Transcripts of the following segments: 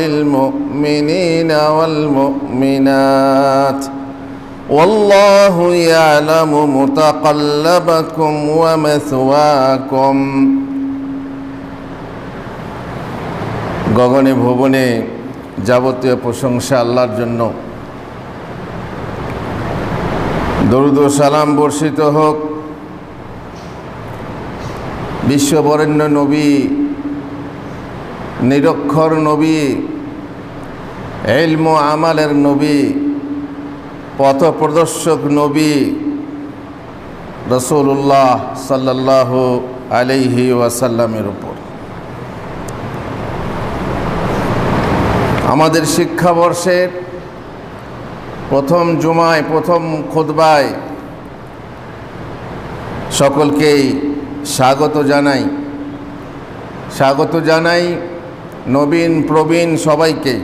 وللمؤمنين والمؤمنات والله يعلم متقلبكم ومثواكم। গগনে ভুবনে যাবতীয় প্রশংসা আল্লাহর জন্য। দরুদ ও সালাম বর্ষিত হোক বিশ্ববরেণ্য নবী, নিরক্ষর নবী, ইলম ও আমালের নবী, পথপ্রদর্শক নবী রাসূলুল্লাহ সাল্লাল্লাহু আলাইহি ওয়াসাল্লামের উপর। আমাদের শিক্ষাবর্ষের প্রথম জুমায়, প্রথম খুতবায় সকলকেই স্বাগত জানাই। নবীন প্রবীণ সবাইকে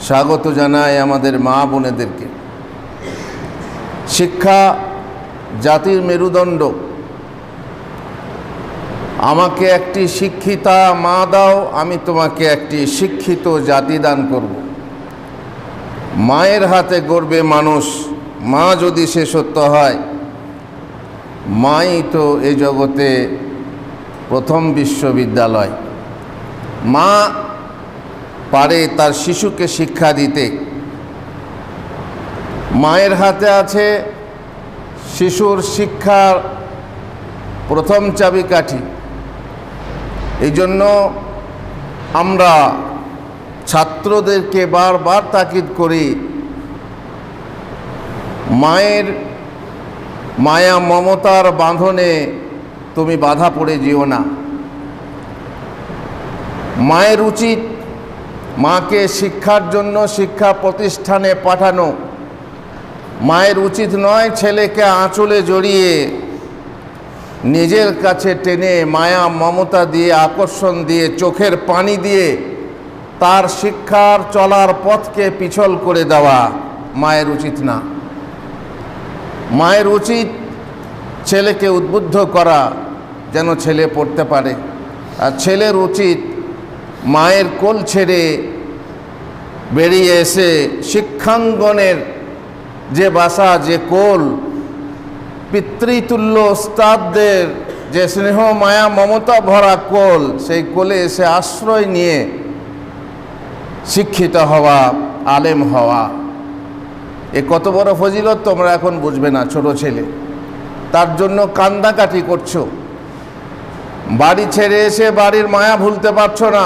স্বাগত জানাই, আমাদের মা বোনেদেরকে। শিক্ষা জাতির মেরুদণ্ড। আমাকে একটি শিক্ষিতা মা দাও, আমি তোমাকে একটি শিক্ষিত জাতি দান করব। মায়ের হাতে গড়বে মানুষ। মা যদি সে সত্য হয়, মাই তো এই জগতে প্রথম বিশ্ববিদ্যালয়। মা পারে তার শিশুকে শিক্ষা দিতে। মায়ের হাতে আছে শিশুর শিক্ষার প্রথম চাবিকাঠি। এই জন্য আমরা ছাত্রদেরকে বারবার তাকিদ করি, মায়ের মায়া মমতার বাঁধনে তুমি বাধা পড়ে যেও না। মায়ের উচিত মাকে শিক্ষার জন্য শিক্ষা প্রতিষ্ঠানে পাঠানো। মায়ের উচিত নয় ছেলেকে আঁচলে জড়িয়ে নিজের কাছে টেনে মায়া মমতা দিয়ে, আকর্ষণ দিয়ে, চোখের পানি দিয়ে তার শিক্ষার চলার পথকে পিছল করে দেওয়া মায়ের উচিত না। মায়ের উচিত ছেলেকে উদ্বুদ্ধ করা যেন ছেলে পড়তে পারে। আর ছেলের উচিত মায়ের কোল ছেড়ে বেরিয়ে এসে শিক্ষাঙ্গনের যে বাসা, যে কোল, পিতৃতুল্য ওস্তাদদের যে স্নেহ মায়া মমতা ভরা কোল, সেই কোলে এসে আশ্রয় নিয়ে শিক্ষিত হওয়া, আলেম হওয়া। এ কত বড় ফজিলত তোমরা এখন বুঝবে না। ছোট ছেলে, তার জন্য কান্দাকাটি করছো। বাড়ি ছেড়ে এসে বাড়ির মায়া ভুলতে পারছো না,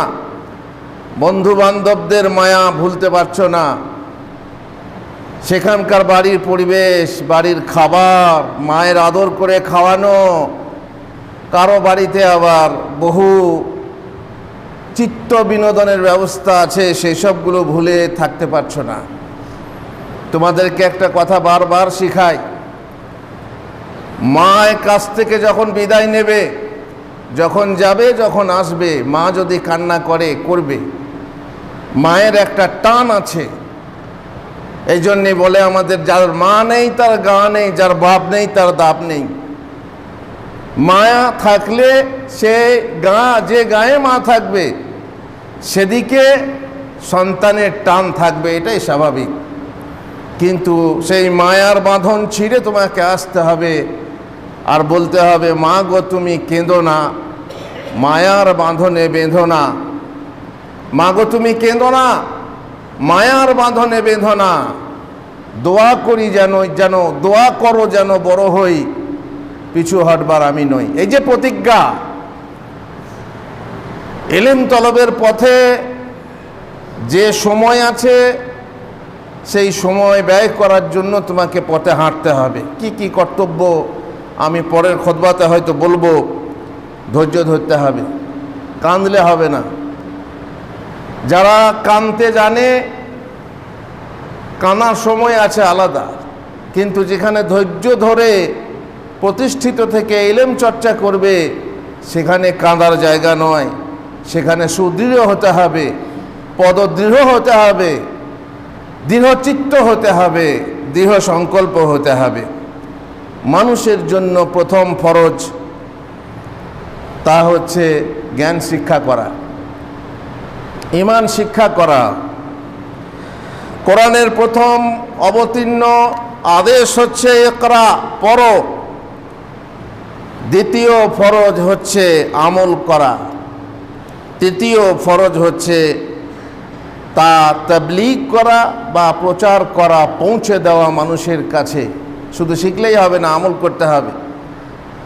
বন্ধু বান্ধবদের মায়া ভুলতে পারছো না, সেখানকার বাড়ির পরিবেশ, বাড়ির খাবার, মায়ের আদর করে খাওয়ানো। কারো বাড়িতে আবার বহু চিত্ত বিনোদনের ব্যবস্থা আছে, সেই সবগুলো ভুলে থাকতে পারছো না। তোমাদেরকে একটা কথা বারবার শিখাই, মায়ের কাছ থেকে যখন বিদায় নেবে, যখন যাবে, যখন আসবে, মা যদি কান্না করবে। মায়ের একটা টান আছে। এই জন্যে বলে আমাদের, যার মা নেই তার গা নেই, যার বাপ নেই তার দাপ নেই। মায়া থাকলে সে যে গায়ে মা থাকবে সেদিকে সন্তানের টান থাকবে, এটাই স্বাভাবিক। কিন্তু সেই মায়ার বাঁধন ছিঁড়ে তোমাকে আসতে হবে আর বলতে হবে, মা গো তুমি কেঁদো না, মায়ার বাঁধনে বেঁধো না। মা গো তুমি কেঁদো না, মায়ার বাঁধনে বেঁধো না। দোয়া করি যেন দোয়া করো যেন বড় হই, পিছু হটবার আমি নই। এই যে প্রতিজ্ঞা, ইলম তলবের পথে যে সময় আছে সেই সময় ব্যয় করার জন্য তোমাকে পথে হাঁটতে হবে। কি কি কর্তব্য আমি পরের খুতবাতে হয়তো বলবো, ধৈর্য ধরতে হবে, কাঁদলে হবে না। যারা কাঁদতে জানে, কানার সময় আছে আলাদা, কিন্তু যেখানে ধৈর্য ধরে প্রতিষ্ঠিত থেকে ইলম চর্চা করবে, সেখানে কাঁদার জায়গা নয়। সেখানে সুদৃঢ় হতে হবে, পদদৃঢ় হতে হবে, দৃঢ়চিত্ত হতে হবে, দৃঢ় সংকল্প হতে হবে। মানুষের জন্য প্রথম ফরজ তা হচ্ছে জ্ঞান শিক্ষা করা। ঈমান শিক্ষা করা। কোরআনের প্রথম অবতীর্ণ আদেশ হচ্ছে ইকরা, পড়ো। দ্বিতীয় ফরজ হচ্ছে আমল করা। তৃতীয় ফরজ হচ্ছে তা তাবলীগ করা বা প্রচার করা, পৌঁছে দেওয়া মানুষের কাছে। শুধু শিখলেই হবে না, আমল করতে হবে।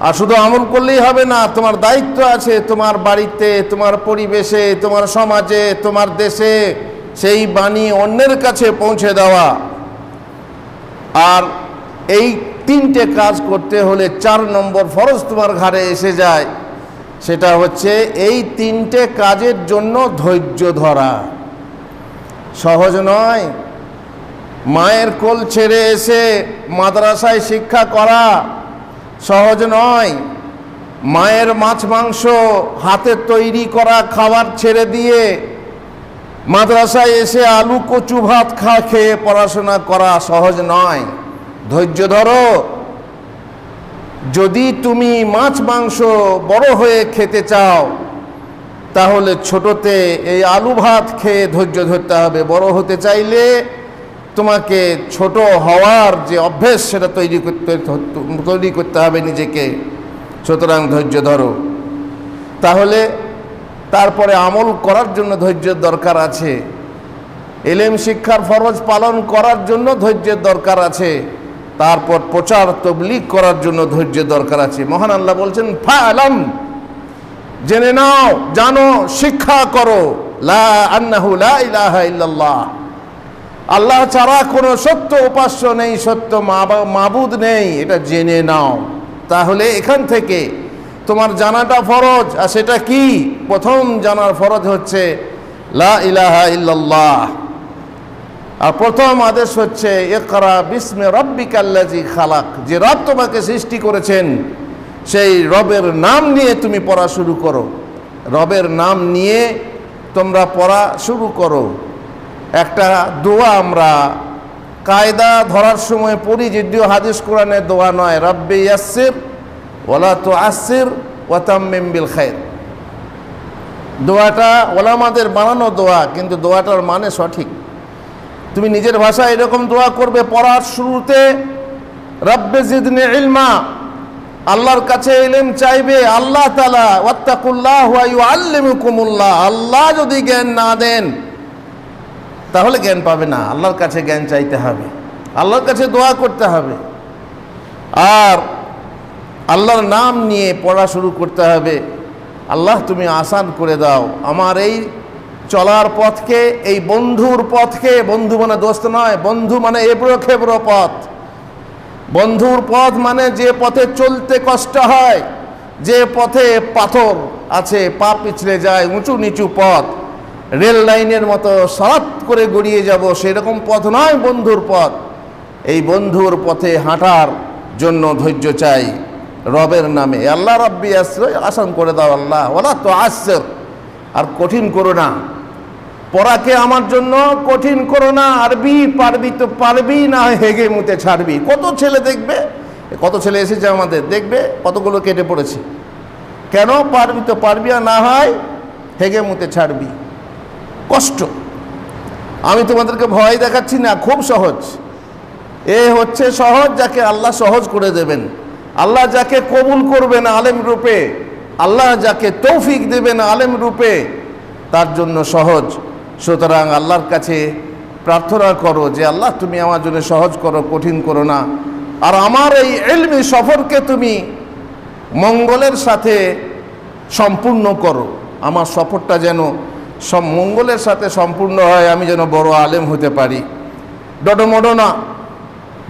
আর শুধু আমল করলেই হবে না, তোমার দায়িত্ব আছে তোমার বাড়িতে, তোমার পরিবেশে, তোমার সমাজে, তোমার দেশে সেই বাণী অন্যের কাছে পৌঁছে দেওয়া। আর এই তিনটে কাজ করতে হলে 4 নম্বর ফরজ তোমার ঘাড়ে এসে যায়, সেটা হচ্ছে এই তিনটে কাজের জন্য ধৈর্য ধরা। সহজ নয়। মায়ের কোল ছেড়ে এসে মাদ্রাসায় শিক্ষা করা সহজ নয়। মায়ের মাছ মাংস হাতে তৈরি করা খাবার ছেড়ে দিয়ে মাদ্রাসায় এসে আলু কচু ভাত খেয়ে পড়াশোনা করা সহজ নয়। ধৈর্য ধরো। যদি তুমি মাছ মাংস বড় হয়ে খেতে চাও, তাহলে ছোটতে এই আলু ভাত খেয়ে ধৈর্য ধরতে হবে। বড় হতে চাইলে তোমাকে ছোট হওয়ার যে অভ্যেস, সেটা তৈরি করতে হবে নিজেকে। সুতরাং ধৈর্য ধরো। তাহলে তারপরে আমল করার জন্য ধৈর্যের দরকার আছে। ইলম শিক্ষার ফরজ পালন করার জন্য ধৈর্যের দরকার আছে। তারপর প্রচার তাবলীগ করার জন্য ধৈর্যের দরকার আছে। মহান আল্লাহ বলছেন, ফা'লাম, জেনে নাও, জানো, শিক্ষা করো, লা আন্নাহু লা ইলাহা ইল্লাল্লাহ, আল্লাহ ছাড়া কোনো সত্য উপাস্য নেই, সত্য মাবুদ নেই, এটা জেনে নাও। তাহলে এখান থেকে তোমার জানাটা ফরজ। আর সেটা কি? প্রথম জানার ফরজ হচ্ছে লা ইলাহা ইল্লাল্লাহ। আর প্রথম আদেশ হচ্ছে ইকরা বিস্মি রাব্বিকাল্লাযী খালাক, যে রব তোমাকে সৃষ্টি করেছেন সেই রবের নাম নিয়ে তুমি পড়া শুরু করো। রবের নাম নিয়ে তোমরা পড়া শুরু করো। একটা দোয়া আমরা কায়দা ধরার সময় পড়ি, যদিও হাদিস কোরআনের দোয়া নয়, রাব্বি ইয়াসসির ওয়ালা তুআসসির ওয়া তাম্মিম বিল খায়র। দোয়াটা ওলামাদের বানানো দোয়া, কিন্তু দোয়াটার মানে সঠিক। তুমি নিজের ভাষায় এরকম দোয়া করবে পড়ার শুরুতে, রাব্বি জিদনি ইলমা, আল্লাহর কাছে ইলম চাইবে। আল্লাহ তাআলা ওয়াত্তাকুল্লাহ ওয়া ইউআল্লিমুকুমুল্লাহ, আল্লাহ যদি জ্ঞান না দেন তাহলে জ্ঞান পাবে না। আল্লাহর কাছে জ্ঞান চাইতে হবে, আল্লাহর কাছে দোয়া করতে হবে। আর আল্লাহর নাম নিয়ে পড়া শুরু করতে হবে। আল্লাহ তুমি আসান করে দাও আমার এই চলার পথকে, এই বন্ধুর পথকে। বন্ধু মানে দোস্ত নয়, বন্ধু মানে এবড়ো খেবড়ো পথ। বন্ধুর পথ মানে যে পথে চলতে কষ্ট হয়, যে পথে পাথর আছে, পা পিছলে যায়, উঁচু নিচু পথ, রেল লাইনের মতো সারাত করে গড়িয়ে যাব, সেরকম পথ নয় বন্ধুর পথ। এই বন্ধুর পথে হাঁটার জন্য ধৈর্য চাই রবের নামে। আল্লাহ রাব্বি আশ্রয় আসান করে দাও আল্লাহ, ওলা তো আসর, আর কঠিন করো না। পড়াকে আমার জন্য কঠিন করো না। আরবি পারবি তো পারবি, না হেগে মুতে ছাড়বি। কত ছেলে দেখবে, কত ছেলে এসেছে আমাদের, দেখবে কতগুলো কেটে পড়েছে। কেন? পারবি তো পারবি, আর না হয় হেগে মুতে ছাড়বি। কষ্ট। আমি তোমাদেরকে ভয় দেখাচ্ছি না, খুব সহজ। এ হচ্ছে সহজ, যাকে আল্লাহ সহজ করে দেবেন। আল্লাহ যাকে কবুল করবেন আলেম রূপে, আল্লাহ যাকে তৌফিক দেবেন আলেম রূপে, তার জন্য সহজ। সুতরাং আল্লাহর কাছে প্রার্থনা করো যে আল্লাহ তুমি আমার জন্য সহজ করো, কঠিন করো না। আর আমার এই ইলমি সফরকে তুমি মঙ্গলের সাথে সম্পূর্ণ করো। আমার সফরটা যেন সব মঙ্গলের সাথে সম্পূর্ণ হয়, আমি যেন বড় আলেম হতে পারি। ডডমডো না,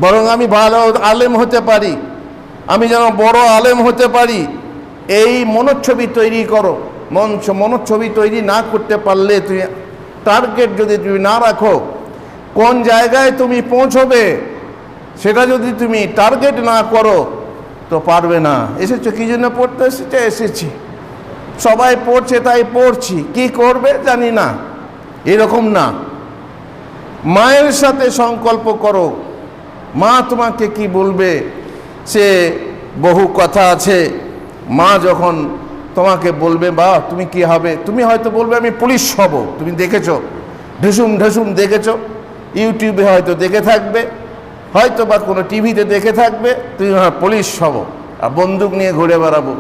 বরং আমি ভালো আলেম হতে পারি, আমি যেন বড় আলেম হতে পারি। এই মনোচ্ছবি তৈরি করো। মনোচ্ছবি তৈরি না করতে পারলে, তুমি টার্গেট যদি তুমি না রাখো, কোন জায়গায় তুমি পৌঁছবে সেটা যদি তুমি টার্গেট না করো তো পারবে না। এসেছো কি জন্য পড়তে? সেটা এসেছি, সবাই পড়ছে তাই পড়ছি, কি করবে জানি না, এরকম না। মায়ের সাথে সংকল্প করো, মা তোমাকে কি বলবে সে বহু কথা আছে। মা যখন তোমাকে বলবে বা তুমি কি হবে, তুমি হয়তো বলবে আমি পুলিশ হব। তুমি দেখেছো, ঢেসুম ঢেসুম দেখেছো, ইউটিউবে হয়তো দেখে থাকবে, হয়তো বা কোনো টিভিতে দেখে থাকবে, তুমি পুলিশ হব আর বন্দুক নিয়ে ঘুরে বেড়াবো।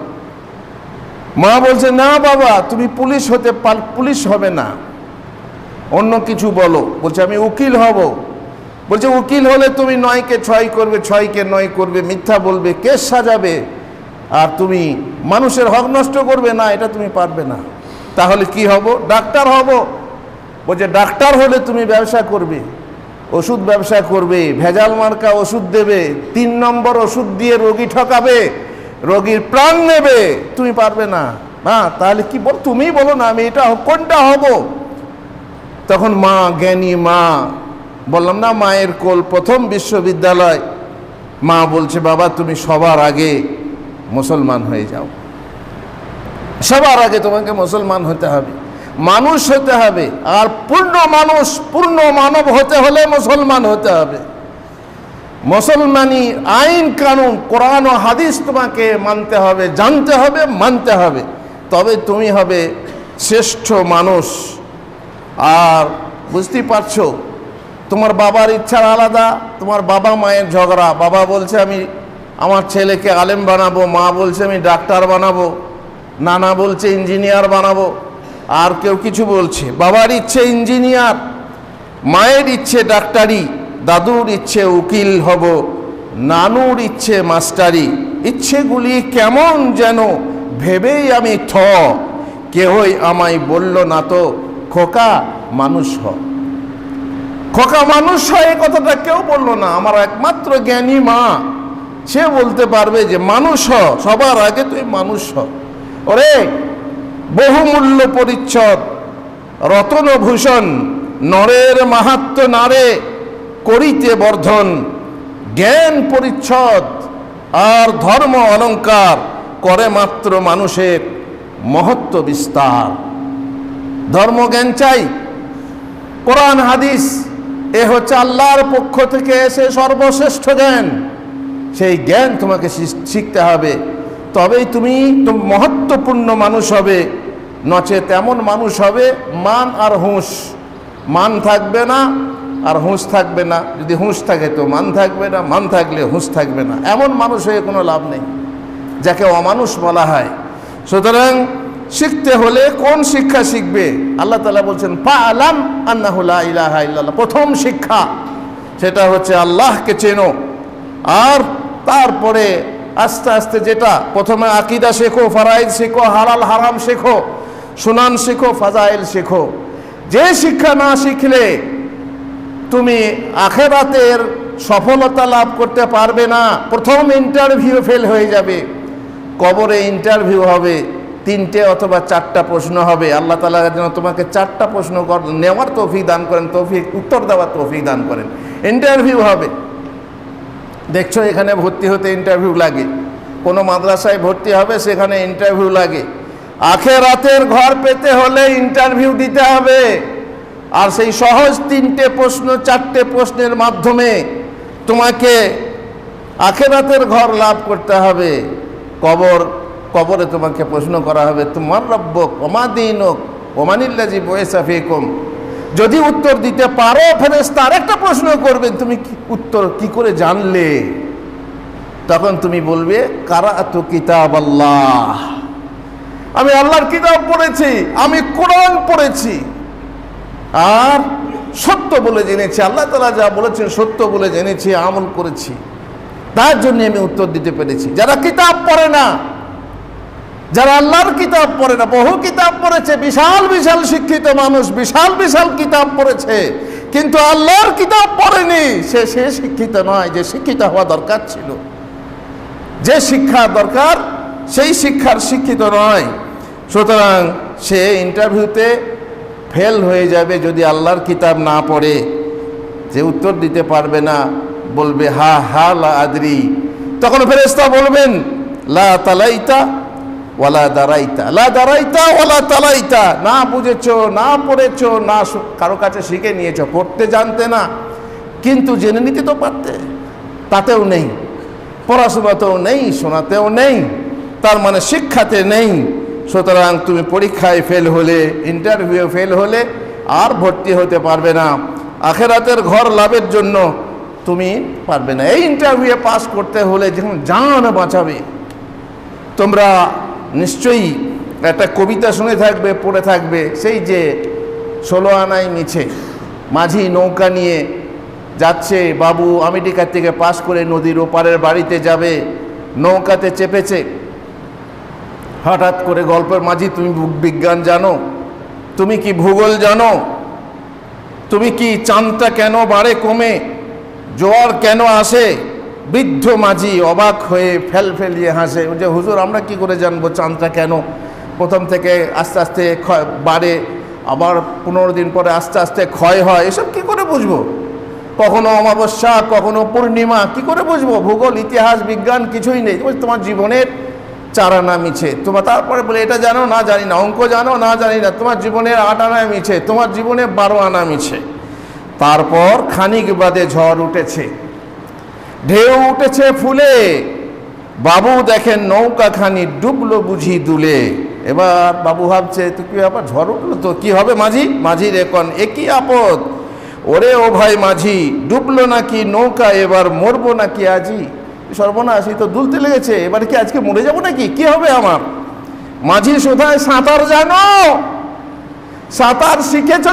মা বলছে না বাবা, তুমি পুলিশ পুলিশ হবে না, অন্য কিছু বলো। বলছে আমি উকিল হব। বলছে উকিল হলে তুমি 9কে 6 করবে, 6কে 9 করবে, মিথ্যা বলবে, কেস সাজাবে, আর তুমি মানুষের হক নষ্ট করবে না, এটা তুমি পারবে না। তাহলে কি হব? ডাক্তার হব। বলছে ডাক্তার হলে তুমি ব্যবসা করবে, ওষুধ ব্যবসা করবে, ভেজাল মার্কা ওষুধ দেবে, 3 নম্বর ওষুধ দিয়ে রোগী ঠকাবে, রোগীর প্রাণ নেবে, তুমি পারবে না। তাহলে কি বল, তুমি বলো না আমি এটা কোনটা হব। তখন মা, জ্ঞানী মা, বললাম না মায়ের কোল প্রথম বিশ্ববিদ্যালয়, মা বলছে বাবা তুমি সবার আগে মুসলমান হয়ে যাও, সবার আগে তোমাকে মুসলমান হতে হবে, মানুষ হতে হবে, আর পূর্ণ মানুষ পূর্ণ মানব হতে হলে মুসলমান হতে হবে। মুসলমানি আইন কানুন কোরআন ও হাদিস তোমাকে মানতে হবে, জানতে হবে, মানতে হবে, তবে তুমি হবে শ্রেষ্ঠ মানুষ। আর বুঝতেই পারছো তোমার বাবার ইচ্ছা আলাদা, তোমার বাবা মায়ের ঝগড়া। বাবা বলছে আমি আমার ছেলেকে আলেম বানাবো, মা বলছে আমি ডাক্তার বানাবো, নানা বলছে ইঞ্জিনিয়ার বানাবো, আর কেউ কিছু বলছে। বাবার ইচ্ছে ইঞ্জিনিয়ার, মায়ের ইচ্ছে ডাক্তারি, দাদুর ইচ্ছে উকিল হব, নানুর ইচ্ছে মাস্টারি। ইচ্ছেগুলি কেমন যেন ভেবেই আমি কেহই আমায় বলল না তো খোকা মানুষ হ। খোকা মানুষ হয় এ কথাটা কেউ বললো না, আমার একমাত্র জ্ঞানী মা, সে বলতে পারবে যে মানুষ হ, সবার আগে তুই মানুষ হ। ওরে বহুমূল্য পরিচ্ছদ রতনভূষণ, নরের মাহাত্ম নারে করিতে বর্ধন, জ্ঞান পরিচ্ছদ আর ধর্ম অলঙ্কার করে মাত্র মানুষের মহত্ব বিস্তার। ধর্মজ্ঞান চাই, কোরআন হাদিস এ হচ্ছে আল্লাহর পক্ষ থেকে এসে সর্বশ্রেষ্ঠ জ্ঞান। সেই জ্ঞান তোমাকে শিখতে হবে, তবেই তুমি মহত্বপূর্ণ মানুষ হবে। নচেত এমন মানুষ হবে মান আর হুঁশ, মান থাকবে না আর হুঁশ থাকবে না। যদি হুঁশ থাকে তো মান থাকবে না, মান থাকলে হুঁশ থাকবে না। এমন মানুষ হয়ে কোনো লাভ নেই, যাকে অমানুষ বলা হয়। সুতরাং শিখতে হলে কোন শিক্ষা শিখবে? আল্লাহ তাআলা বলছেন ফাআলাম আন্নাহু লা ইলাহা ইল্লাল্লাহ। প্রথম শিক্ষা সেটা হচ্ছে আল্লাহকে চেনো, আর তারপরে আস্তে আস্তে যেটা প্রথমে আকীদা শেখো, ফরাইদ শেখো, হালাল হারাম শেখো, সুনান শেখো, ফাজাইল শেখো। যে শিক্ষা না শিখলে তুমি আখিরাতের সফলতা লাভ করতে পারবে না। প্রথম ইন্টারভিউ ফেল হয়ে যাবে, কবরে ইন্টারভিউ হবে, 3টে অথবা 4টা প্রশ্ন হবে। আল্লাহ তাআলা যেন তোমাকে 4টা প্রশ্ন নেওয়ার তৌফিক দান করেন, উত্তর দেওয়ার তৌফিক দান করেন। ইন্টারভিউ হবে, দেখছো এখানে ভর্তি হতে ইন্টারভিউ লাগে, কোনো মাদ্রাসায় ভর্তি হবে সেখানে ইন্টারভিউ লাগে। আখিরাতের ঘর পেতে হলে ইন্টারভিউ দিতে হবে। আর সেই সহজ 3টে প্রশ্ন 4টে প্রশ্নের মাধ্যমে তোমাকে আখিরাতের ঘর লাভ করতে হবে। কবরে তোমাকে প্রশ্ন করা হবে তোমার রব্বুক ওমা দীনুক ওমানিল্লাযী বুইসা ফীকুম। যদি উত্তর দিতে পারো, ফেরেশতা আরেকটা প্রশ্ন করবেন, তুমি উত্তর কি করে জানলে? তখন তুমি বলবে কারাআতু কিতাবাল্লাহ, আমি আল্লাহর কিতাব পড়েছি, আমি কোরআন পড়েছি, আর সত্য বলে জেনেছি। আল্লাহ তাআলা যা বলেছেন সত্য বলে জেনেছি, আমল করেছি, তার জন্য আমি উত্তর দিতে পেরেছি। যারা কিতাব পড়ে না, যারা আল্লাহর কিতাব পড়ে না, বহু কিতাব পড়েছে, বিশাল বিশাল শিক্ষিত মানুষ, বিশাল বিশাল কিতাব পড়েছে, কিন্তু আল্লাহর কিতাব পড়েনি, সে শিক্ষিত নয় যে শিক্ষিত হওয়া দরকার ছিল। যে শিক্ষা দরকার সেই শিক্ষার শিক্ষিত নয়। সুতরাং সে ইন্টারভিউতে ফেল হয়ে যাবে যদি আল্লাহর কিতাব না পড়ে। যে উত্তর দিতে পারবে না, বলবে হা হা লা আদরি। তখন ফেরেশতা বলবেন লা তালাইতা ওয়ালা দারাইতা, লা দারাইতা ওয়ালা তালাইতা, না বুঝেছো, না পড়েছো, না কারো কাছে শিখে নিয়েছো। পড়তে জানতে না, কিন্তু জেনে নিতে তো পারতে। তাতেও নেই, পড়াশোনাতেও নেই, শোনাতেও নেই, তার মানে শিক্ষাতে নেই। সুতরাং তুমি পরীক্ষায় ফেল হলে, ইন্টারভিউ ফেল হলে আর ভর্তি হতে পারবে না। আখেরাতের ঘর লাভের জন্য তুমি পারবে না। এই ইন্টারভিউ পাস করতে হলে যখন জান বাঁচাবে। তোমরা নিশ্চয়ই একটা কবিতা শুনে থাকবে, পড়ে থাকবে, সেই যে 16 আনায় মিছে মাঝি নৌকা নিয়ে যাচ্ছে, বাবু আমেরিকা থেকে পাস করে নদীর ওপারের বাড়িতে যাবে, নৌকাতে চেপেছে। হঠাৎ করে গল্পের মাঝি, তুমি বিজ্ঞান জানো? তুমি কি ভূগোল জানো? তুমি কি চাঁদটা কেন বাড়ে কমে, জোয়ার কেন আসে? বৃদ্ধ মাঝি অবাক হয়ে ফেলিয়ে হাসে, যে হুজুর আমরা কি করে জানবো চাঁদটা কেন প্রথম থেকে আস্তে আস্তে বাড়ে, আবার 15 দিন পরে আস্তে আস্তে ক্ষয় হয়, এসব কি করে বুঝবো? কখনো অমাবস্যা, কখনো পূর্ণিমা, কি করে বুঝবো? ভূগোল, ইতিহাস, বিজ্ঞান কিছুই নেই। তোমার জীবনের 4 আনা মিছে। তোমার তারপরে বলে এটা জানো? না জানি না। অঙ্ক জানো? না জানি না। তোমার জীবনের 8 আনা মিছে, তোমার জীবনে 12 আনা মিছে। তারপর খানিক বাদে ঝড় উঠেছে, ঢেউ উঠেছে ফুলে, বাবু দেখেন নৌকাখানি ডুবলো বুঝি দুলে। এবার বাবু ভাবছে, তো কি ব্যাপার, ঝড় উঠলো তো কি হবে? মাঝির এখন একই আপদ, ওরে ও ভাই মাঝি, ডুবলো নাকি নৌকা, এবার মরবো নাকি আজি? সর্বনাশ, তো দুলতে লেগেছে, এবার কি আজকে মরে যাবো নাকি? কি হবে আমার? মাঝি সোধায়, সাঁতার জানো? সাঁতার শিখেছো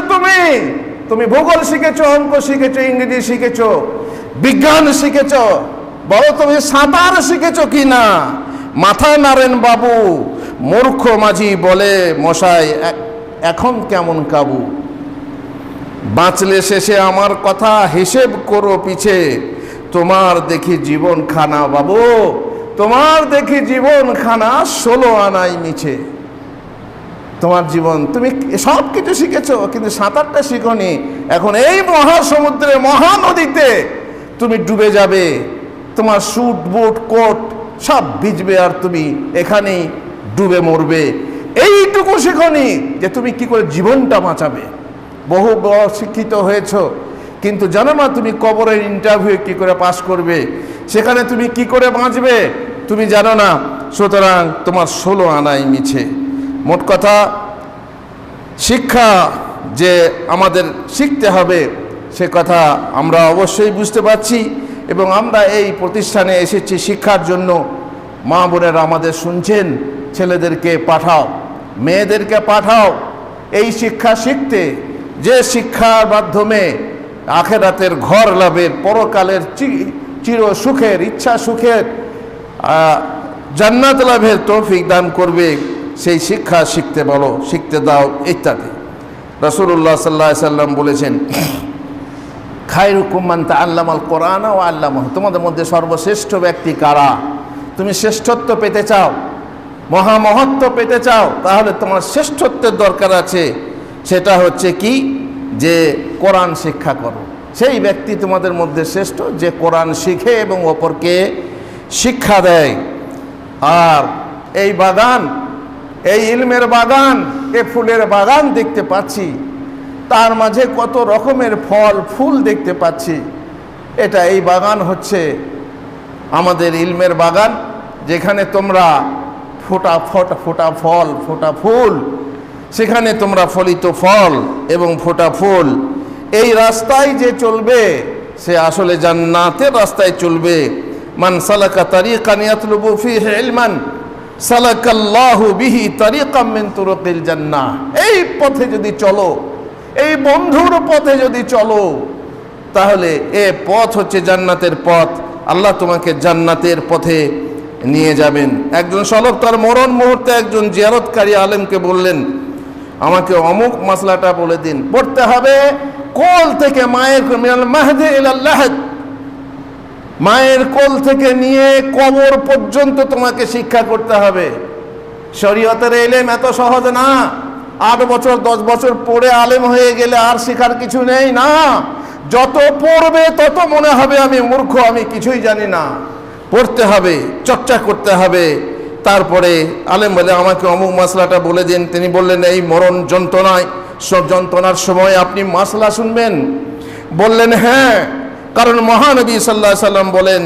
তুমি ভূগোল শিখেছো, অঙ্ক শিখেছো, ইংরেজি শিখেছো, বিজ্ঞান শিখেছো, বলো তুমি সাঁতার শিখেছো কি না? মাথা নাড়েন বাবু। মূর্খ মাঝি বলে, মশাই এখন কেমন কাবু? বাঁচলে শেষে আমার কথা হিসেব করো পিছে, তোমার দেখি জীবন খানা বাবু, তোমার দেখি জীবন খানা 16 আনায় মিছে। তোমার জীবন, তুমি সব কিছু শিখেছো কিন্তু সাঁতারটা শিখোনি। এখন এই মহাসমুদ্রে, মহানদীতে তুমি ডুবে যাবে, তোমার স্যুট বুট কোট সব ভিজবে, আর তুমি এখানেই ডুবে মরবে। এইটুকু শিখোনি যে তুমি কি করে জীবনটা বাঁচাবে। বহু শিক্ষিত হয়েছো, কিন্তু জানো না তুমি কবরের ইন্টারভিউ কি করে পাস করবে, সেখানে তুমি কি করে বাঁচবে তুমি জানো না। সুতরাং তোমার 16 আনাই মিছে। মোট কথা, শিক্ষা যে আমাদের শিখতে হবে সে কথা আমরা অবশ্যই বুঝতে পারছি, এবং আমরা এই প্রতিষ্ঠানে এসেছি শিক্ষার জন্য। মা বোনেরা আমাদের শুনছেন, ছেলেদেরকে পাঠাও, মেয়েদেরকে পাঠাও এই শিক্ষা শিখতে, যে শিক্ষার মাধ্যমে আখেরাতের ঘর লাভের, পরকালের চির সুখের, ইচ্ছা সুখের, জান্নাত লাভের তৌফিক দান করবে। সেই শিক্ষা শিখতে বলো, শিখতে দাও ইত্যাদি। রাসূলুল্লাহ সাল্লাল্লাহু আলাইহি সাল্লাম বলেছেন, খায়রুকুম মান তাআল্লামাল কোরআন ওয়া আল্লামাহু। তোমাদের মধ্যে সর্বশ্রেষ্ঠ ব্যক্তি কারা? তুমি শ্রেষ্ঠত্ব পেতে চাও, মহামহত্ব পেতে চাও, তাহলে তোমার শ্রেষ্ঠত্বের দরকার আছে। সেটা হচ্ছে কি? যে কোরআন শিক্ষা করো। সেই ব্যক্তি তোমাদের মধ্যে শ্রেষ্ঠ যে কোরআন শিখে এবং অপরকে শিক্ষা দেয়। আর এই বাগান, এই ইলমের বাগান, এ ফুলের বাগান দেখতে পাচ্ছি, তার মাঝে কত রকমের ফল ফুল দেখতে পাচ্ছি। এই বাগান হচ্ছে আমাদের ইলমের বাগান, যেখানে তোমরা ফোটা ফল, ফোটা ফুল, সেখানে তোমরা ফলিত ফল এবং ফোটা ফুল, এই রাস্তায় যে চলবে সে আসলে জান্নাতের রাস্তায় চলবে। মান সালাকা তারিকান ইয়াতলুবু ফীহি ইলমান সালাকাল্লাহু বিহি তারিকাম মিন তুরুকিল জান্নাহ। এই পথে যদি চলো, এই বন্ধুর পথে যদি চলো, তাহলে এ পথ হচ্ছে জান্নাতের পথ। আল্লাহ তোমাকে জান্নাতের পথে নিয়ে যাবেন। একজন শ্লোক তার মরণ মুহূর্তে একজন জিয়ারতকারী আলেমকে বললেন, আমাকে অমুক মাসলাটা বলে দিন। পড়তে হবে কোল থেকে, মায়ের মিনাল মাহদি ইলাল লাহদ, মায়ের কোল থেকে নিয়ে কবর পর্যন্ত তোমাকে শিক্ষা করতে হবে। শরীয়তের ইলম এত সহজ না। 8 বছর 10 বছর পড়ে আলেম হয়ে গেলে আর শেখার কিছু নেই না। যত পড়বে তত মনে হবে আমি মূর্খ, আমি কিছুই জানি না। পড়তে হবে, চর্চা করতে হবে। তারপরে আলেম বলে, আমাকে অমুক মাসলাটা বলে দিন। তিনি বললেন, এই মরণ যন্ত্রণায়, সব যন্ত্রণার সময় আপনি মাসলা শুনবেন? বললেন, হ্যাঁ, কারণ মহানবী সাল্লাল্লাহু আলাইহি সাল্লাম বলেন,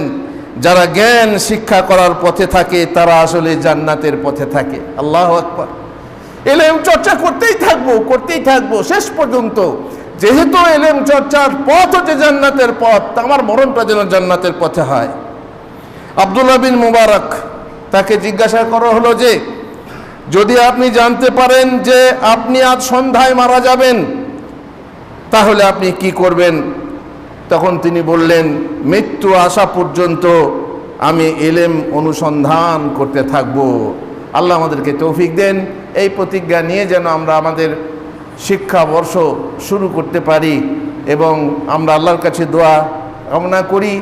যারা জ্ঞান শিক্ষা করার পথে থাকে তারা আসলে জান্নাতের পথে থাকে। আল্লাহু আকবার। এলেম চর্চা করতেই থাকবো শেষ পর্যন্ত। যেহেতু এলেম চর্চার পথ হচ্ছে জান্নাতের পথ, আমার মরণটা যেন জান্নাতের পথে হয়। আব্দুল্লাহ বিন মুবারক, তাকে জিজ্ঞাসা করা হলো যে যদি আপনি জানতে পারেন যে আপনি আজ সন্ধ্যায় মারা যাবেন, তাহলে আপনি কি করবেন? তখন তিনি বললেন, মৃত্যু আসা পর্যন্ত আমি ইলম অনুসন্ধান করতে থাকব। আল্লাহ আমাদেরকে তৌফিক দেন এই প্রতিজ্ঞা নিয়ে যেন আমরা আমাদের শিক্ষাবর্ষ শুরু করতে পারি, এবং আমরা আল্লাহর কাছে দোয়া কামনা করি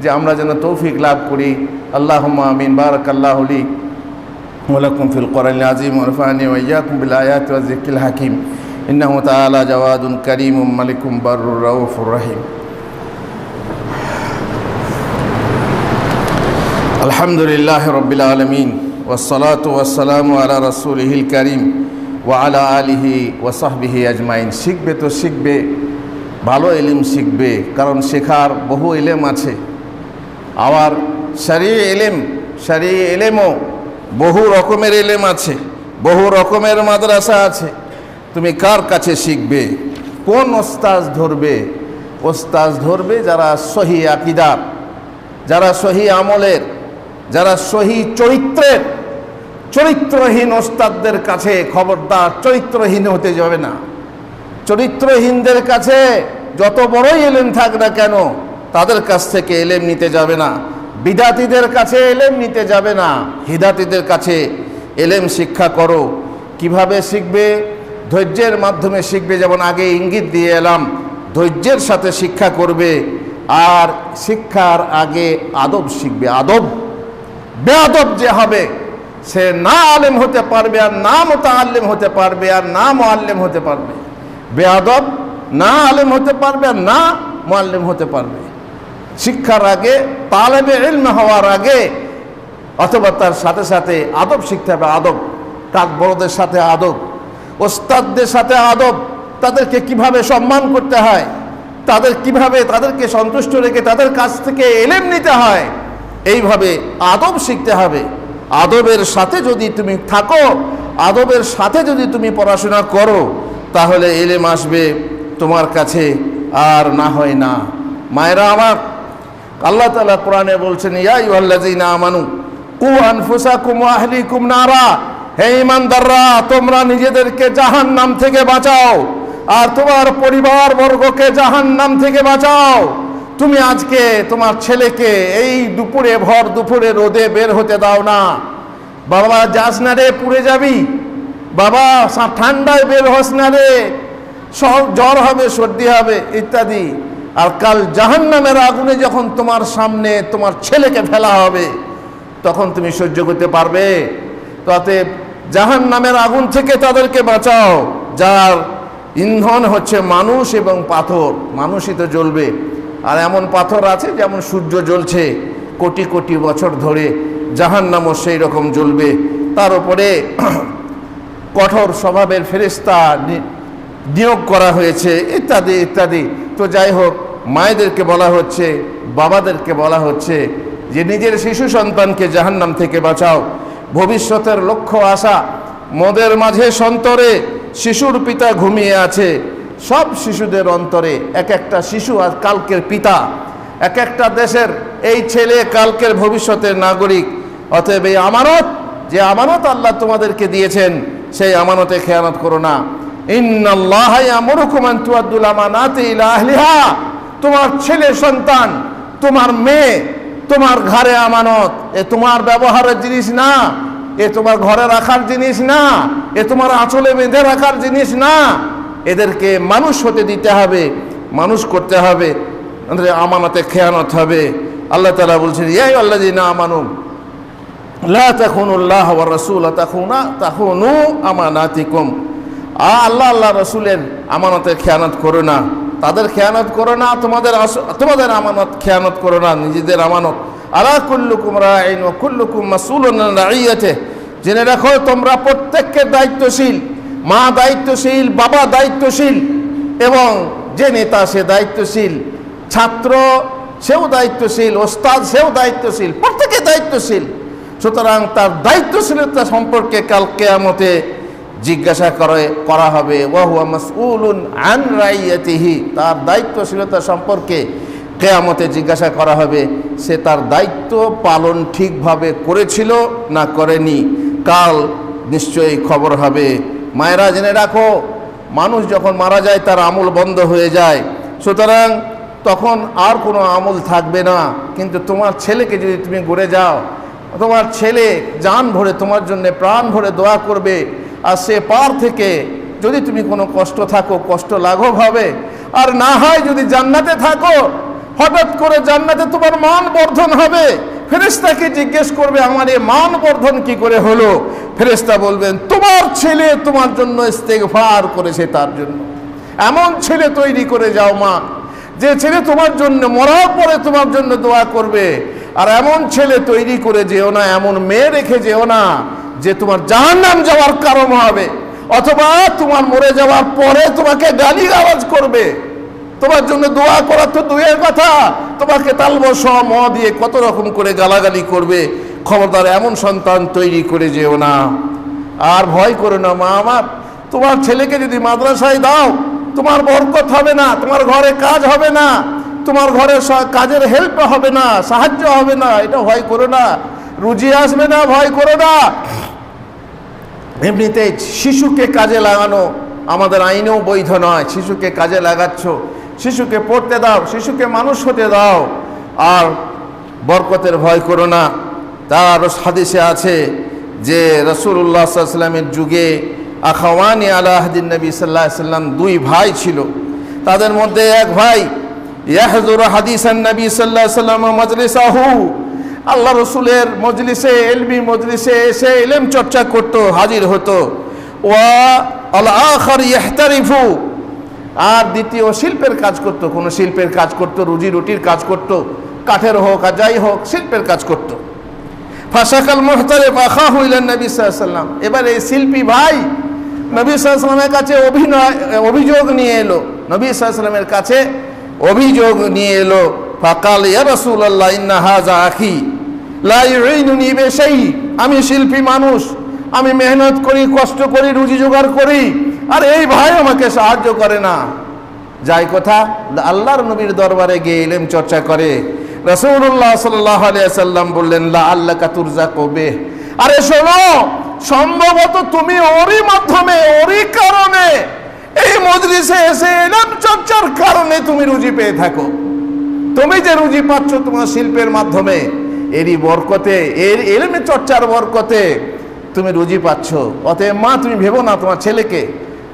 যে আমরা যেন তৌফিক লাভ করি। আল্লাহুম্মা আমিন। বারাকাল্লাহু লি ওয়া লাকুম ফিল কোরআনিল আযীম ওয়া নাফা'নি ওয়া ইয়্যাকুম বিল আয়াতি ওয়াজ যিকরিল হাকীম। ইন্নাহু তাআলা জাওয়াদুন কারীমুম মালিকুম বাররুর রাউফুর রহিম। আলহামদুলিল্লাহ রাব্বিল আলামিন ওয়াসসালাতু ওয়াসসালামু আলা রাসূলিহিল কারীম ওয়া আলা আলিহি ওয়া সাহবিহি আজমাইন। শিখবে তো শিখবে, ভালো ইলম শিখবে, কারণ শেখার বহু ইলম আছে। আবার শরঈ ইলমও বহু রকমের ইলম আছে, বহু রকমের মাদ্রাসা আছে। তুমি কার কাছে শিখবে? কোন ওস্তাদ ধরবে? ওস্তাদ ধরবে যারা সহি আকীদার, যারা সহি আমলের, যারা সহি চরিত্রের। চরিত্রহীন ওস্তাদদের কাছে খবরদার চরিত্রহীন হতে যাবে না। চরিত্রহীনদের কাছে যত বড়ই ইলম থাক না কেন, তাদের কাছ থেকে ইলম নিতে যাবে না। বিদাতীদের কাছে ইলম নিতে যাবে না, হিদাতীদের কাছে ইলম শিক্ষা করো। কিভাবে শিখবে? ধৈর্যের মাধ্যমে শিখবে। যেমন আগে ইঙ্গিত দিয়ে এলাম, ধৈর্যের সাথে শিক্ষা করবে। আর শিক্ষার আগে আদব শিখবে। আদব, বেয়াদব যে হবে সে না আলেম হতে পারবে, আর না মুতাআল্লিম হতে পারবে, আর না মুআল্লিম হতে পারবে। বেয়াদব না আলেম হতে পারবে, আর না মুআল্লিম হতে পারবে। শিক্ষার আগে, তালেবে ইলম হওয়ার আগে, অথবা তার সাথে সাথে আদব শিখতে হবে। আদব, কাক বড়দের সাথে আদব, ওস্তাদদের সাথে আদব। তাদেরকে কিভাবে সম্মান করতে হয়, তাদেরকে সন্তুষ্ট রেখে তাদের কাছ থেকে ইলম নিতে হয়, এইভাবে আদব শিখতে হবে। আদবের সাথে যদি তুমি থাকো, আদবের সাথে যদি তুমি পড়াশোনা করো, তাহলে ইলম আসবে তোমার কাছে, আর না হয় না। মায়েরা আমার, আল্লাহ তাআলা কোরআনে বলছেন, ইয়া আইয়ুহাল্লাযীনা আমানু কু আনফুসাকুম ওয়া আহলিকুম নারা। হে ঈমানদাররা, তোমরা নিজেদেরকে জাহান্নাম থেকে বাঁচাও আর তোমার পরিবার বর্গকে জাহান্নাম থেকে বাঁচাও। তুমি আজকে তোমার ছেলেকে এই দুপুরে, ভর দুপুরে রোদে বের হতে দাও না। বাবা যাস না রে, পুড়ে যাবি। বাবা ঠান্ডায় বের হস না রে, জ্বর হবে, সর্দি হবে ইত্যাদি। আর কাল জাহান্নামের আগুনে যখন তোমার সামনে তোমার ছেলেকে ফেলা হবে, তখন তুমি সহ্য করতে পারবে? তাতে জাহান্নামের আগুন থেকে তাদেরকে বাঁচাও, যার ইন্ধন হচ্ছে মানুষ এবং পাথর। মানুষই তো জ্বলবে। আর এমন পাথর আছে যেমন সূর্য জ্বলছে কোটি কোটি বছর ধরে, জাহান্নামও সেই রকম জ্বলবে। তার উপরে কঠোর স্বভাবের ফেরেশতা নিয়োগ করা হয়েছে ইত্যাদি ইত্যাদি। তো যাই হোক, মায়েদেরকে বলা হচ্ছে, বাবাদেরকে বলা হচ্ছে যে নিজের শিশু সন্তানকে জাহান্নাম থেকে বাঁচাও। ভবিষ্যতের লক্ষ্য আশা মোদের মাঝে সন্তরে শিশুর পিতা ঘুমিয়ে আছে। সব শিশুদের অন্তরে এক একটা শিশু আর কালকের পিতা। এক একটা দেশের এই ছেলে কালকের ভবিষ্যতের নাগরিক। অতএব এই আমানত, যে আমানত আল্লাহ তোমাদেরকে দিয়েছেন, সেই আমানতে খেয়ানত করো না। ইন্নাল্লাহা ইয়ামুরুকুম আন তুআদ্দুল আমানাতি ইলা আহলিহা। তোমার ছেলে সন্তান, তোমার মেয়ে, তোমার ঘরে আমানত। এ তোমার ব্যবহারের জিনিস না, এ তোমার ঘরে রাখার জিনিস না, এ তোমার আঁচলে বেঁধে রাখার জিনিস না। এদেরকে মানুষ হতে দিতে হবে, মানুষ করতে হবে, আমানতে খেয়ানত হবে। আল্লাহ তাআলা বলছেন, ইয়া আইয়ুহাল্লাযীনা আমানু লা তাখুনুল্লাহ ওয়া রাসূলা তাখুনু আমানাতিকুম। আল্লাহ রাসূলের আমানতের খেয়ানত করো না, তাদের খেয়ানত করো না, তোমাদের আমানত খেয়ানত করো না, নিজেদের আমানত। আলা কুল্লুকুম রাঈন ওয়া কুল্লুকুম মাসউলুন আন রাঈয়াতিহি। জেনে রাখো, তোমরা প্রত্যেককে দায়িত্বশীল। মা দায়িত্বশীল, বাবা দায়িত্বশীল, এবং যে নেতা সে দায়িত্বশীল, ছাত্র সেও দায়িত্বশীল, ওস্তাদ সেও দায়িত্বশীল, প্রত্যেকে দায়িত্বশীল। সুতরাং তার দায়িত্বশীলতা সম্পর্কে কাল কিয়ামতে জিজ্ঞাসা করা হবে, ওয়া হুয়া মাসউলুন আন রাইয়াতিহি, তার দায়িত্বশীলতা সম্পর্কে কিয়ামতে জিজ্ঞাসা করা হবে, সে তার দায়িত্ব পালন ঠিকভাবে করেছিল না করেনি, কাল নিশ্চয়ই খবর হবে। মায়েরা জেনে রাখো, মানুষ যখন মারা যায় তার আমল বন্ধ হয়ে যায়, সুতরাং তখন আর কোনো আমল থাকবে না। কিন্তু তোমার ছেলেকে যদি তুমি ঘুরে যাও, তোমার ছেলে জান ভরে তোমার জন্য প্রাণ ভরে দোয়া করবে, আর সে পার থেকে যদি তুমি কোনো কষ্ট থাকো, কষ্ট লাঘব হবে। আর না হয় যদি জান্নাতে থাকো, হঠাৎ করে জান্নাতে তোমার মান বর্ধন হবে। ফেরেশতাকে জিজ্ঞেস করবে, আমার এই মান বর্ধন কি করে হলো? ফেরেশতা বলবেন, তোমার ছেলে তোমার জন্য ইস্তেগফার করেছে, তার জন্য। এমন ছেলে তৈরি করে যাও মা, যে ছেলে তোমার জন্য মরার পরে তোমার জন্য দোয়া করবে। আর এমন ছেলে তৈরি করে যেও না, এমন মেয়ে রেখে যেও না যে তোমার জাহান্নাম যাওয়ার কারণ হবে, অথবা তোমার মরে যাওয়ার পরে তোমাকে গালিগালাজ করবে। তোমার জন্য দোয়া করা তো দূরের কথা, তোমাকে তালবস ম দিয়ে কত রকম করে গালাগালি করবে। খবরদার এমন সন্তান তৈরি করে যেও না। আর ভয় করো না মা আমার, তোমার ছেলেকে যদি মাদ্রাসায় দাও, তোমার বরকত হবে না, তোমার ঘরে কাজ হবে না, তোমার ঘরে কাজের হেল্প হবে না, সাহায্য হবে না, এটা ভয় করো না। রুজি আসবে না, ভয় করো না। এমনিতে শিশুকে কাজে লাগানো আমাদের আইনেও বৈধ নয়। শিশুকে কাজে লাগাচ্ছ, শিশুকে পড়তে দাও, শিশুকে মানুষ হতে দাও, আর বরকতের ভয় করো না। তার হাদিসে আছে যে রাসূলুল্লাহ সাল্লাল্লাহু আলাইহি ওয়াসাল্লামের যুগে আখাওয়ানি আলা আহদিন নবী সাল্লাল্লাহু আলাইহি ওয়াসাল্লাম, দুই ভাই ছিল। তাদের মধ্যে এক ভাই ইয়াহজুরু হাদিসান নবী সাল্লাল্লাহু আলাইহি ওয়াসাল্লাম মাজলিসাহু, আল্লাহ রসুলের মজলিসে, এলমি মজলিসে এসে ইলম চর্চা করত, হাজির হতো। ওয়া আল আখার ইয়াহতারিফু, আর দ্বিতীয় শিল্পের কাজ করত, কোনো শিল্পের কাজ করত, রুজি রুটির কাজ করত, কাঠের হোক আর যাই হোক শিল্পের কাজ করত। ফাসাকাল মুহতারিফ আখাহু ইলা নবী সাল্লাল্লাহু আলাইহি ওয়াসাল্লাম, এবার এই শিল্পী ভাই নবী সাল্লাল্লাহু আলাইহি ওয়াসাল্লামের কাছে অভিযোগ নিয়ে এলো, নবী সাল্লাল্লাহু আলাইহি ওয়াসাল্লামের কাছে অভিযোগ নিয়ে এলো। ফাকাল ইয়া রাসূলুল্লাহ ইন্না হাযা আখি লা ইউইনুনি বিশাই, আমি শিল্পী মানুষ, আমি মেহনত করি, কষ্ট করি, রুজি জোগাড় করি, আর এই ভাই আমাকে সাহায্য করে না। যাই কথা, আল্লাহর নবীর দরবারে গিয়ে ইলম চর্চা করে। রাসূলুল্লাহ সাল্লাল্লাহু আলাইহি ওয়াসাল্লাম বললেন, লা আল্লাকা তুরজাকু বিহ, আরে শোনো, সম্ভবত তুমি ওরই মাধ্যমে, ওরই কারণে, এই মজলিসে এসে ইলম চর্চার কারণে তুমি রুজি পেয়ে থাকো। তুমি যে রুজি পাচ্ছ তোমার শিল্পের মাধ্যমে, এরই বরকতে, এর ইলমে চর্চার বরকতে তুমি রুজি পাচ্ছ। অতএব মা, তুমি ভেবো না তোমার ছেলেকে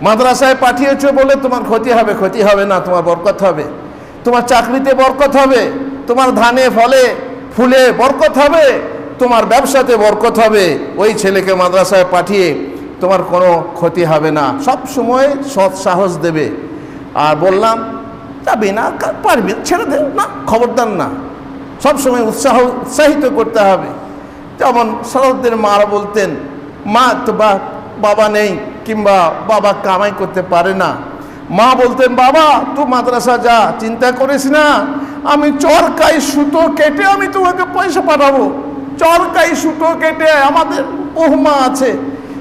মাদ্রাসায় পাঠিয়েছো বলে তোমার ক্ষতি হবে, ক্ষতি হবে না, তোমার বরকত হবে। তোমার চাকরিতে বরকত হবে, তোমার ধানে ফলে ফুলে বরকত হবে, তোমার ব্যবসাতে বরকত হবে। ওই ছেলেকে মাদ্রাসায় পাঠিয়ে তোমার কোনো ক্ষতি হবে না, সব সময় সৎ সাহস দেবে। আর বললাম যাবি না, পারবি, ছেড়ে দে না, খবরদার না, সব সময় উৎসাহিত করতে হবে। যেমন সালাউদ্দিন মারা বলতেন, মা তো বাবা নেই, কিংবা বাবা কামাই করতে পারে না, মা বলতেন, বাবা তুই মাদ্রাসা যা, চিন্তা করিস না, আমি চরকাই সুতো কেটে আমি তোমাকে পয়সা পাঠাবো। চরকাই সুতো কেটে, আমাদের ওহমা আছে,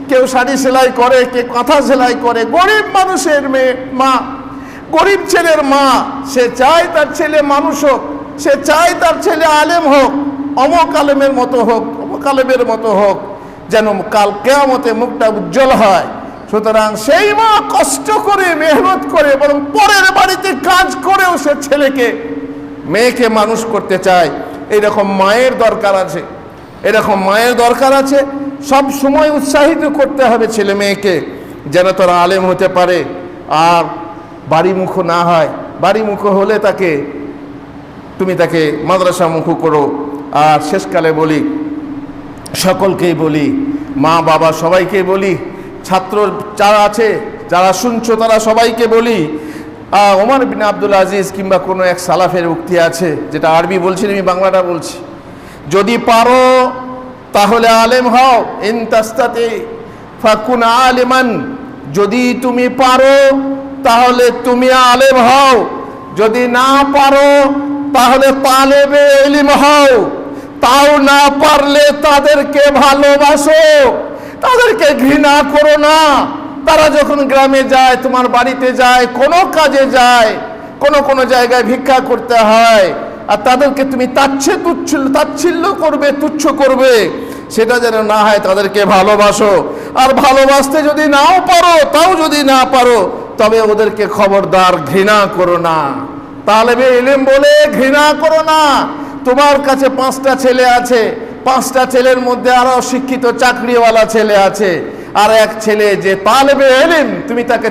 কেউ শাড়ি সেলাই করে, কে কাঁথা সেলাই করে, গরিব মানুষের মেয়ে, মা, গরিব ছেলের মা, সে চায় তার ছেলে মানুষ হোক, সে চায় তার ছেলে আলেম হোক, অমুক আলেমের মতো হোক, অমুক আলেমের মতো হোক, যেন কাল কিয়ামতে মুখটা উজ্জ্বল হয়। সুতরাং সেই মা কষ্ট করে, মেহনত করে, বরং পরের বাড়িতে কাজ করেও সে ছেলেকে, মেয়েকে মানুষ করতে চায়। এরকম মায়ের দরকার আছে, এরকম মায়ের দরকার আছে। সব সময় উৎসাহিত করতে হবে ছেলে মেয়েকে, যেন তারা আলেম হতে পারে আর বাড়িমুখ না হয়। বাড়িমুখ হলে তুমি তাকে মাদ্রাসা মুখ করো। আর শেষকালে বলি, সকলকেই বলি, মা বাবা সবাইকে বলি, ছাত্র যারা আছে, যারা শুনছো তারা সবাইকে বলি, ওমর বিন আব্দুল আজিজ কিংবা কোনো এক সালাফের উক্তি আছে, যেটা আরবি বলছি, আমি বাংলাটা বলছি, যদি পারো তাহলে আলেম হও, ইন তাস্তাতি ফাকুন আলিমান, যদি তুমি পারো তাহলে তুমি আলেম হও, যদি না পারো তাহলে তালেবে ইলম হও, তাও না পারলে তাদেরকে ভালোবাসো, তাদেরকে ঘৃণা করো না। তারা যখন গ্রামে যায়, তোমার বাড়িতে যায়, কোনো কাজে যায়, কোনো জায়গায় ভিক্ষা করতে হয়, আর তাদেরকে তুমি তাচ্ছিল্য করবে, তুচ্ছ করবে, সেটা যেন না হয়। তাদেরকে ভালোবাসো। আর ভালোবাসতে যদি নাও পারো, তাও যদি না পারো, তবে ওদেরকে খবরদার ঘৃণা করো না। তালেবে ইলম বলে ঘৃণা করো না। তোমার কাছে 5টা ছেলে আছে, 5টা ছেলের মধ্যে আরো শিক্ষিত চাকরিওয়ালা ছেলে আছে, আর এক ছেলে যে তালেবে ইলম, তুমি তাকে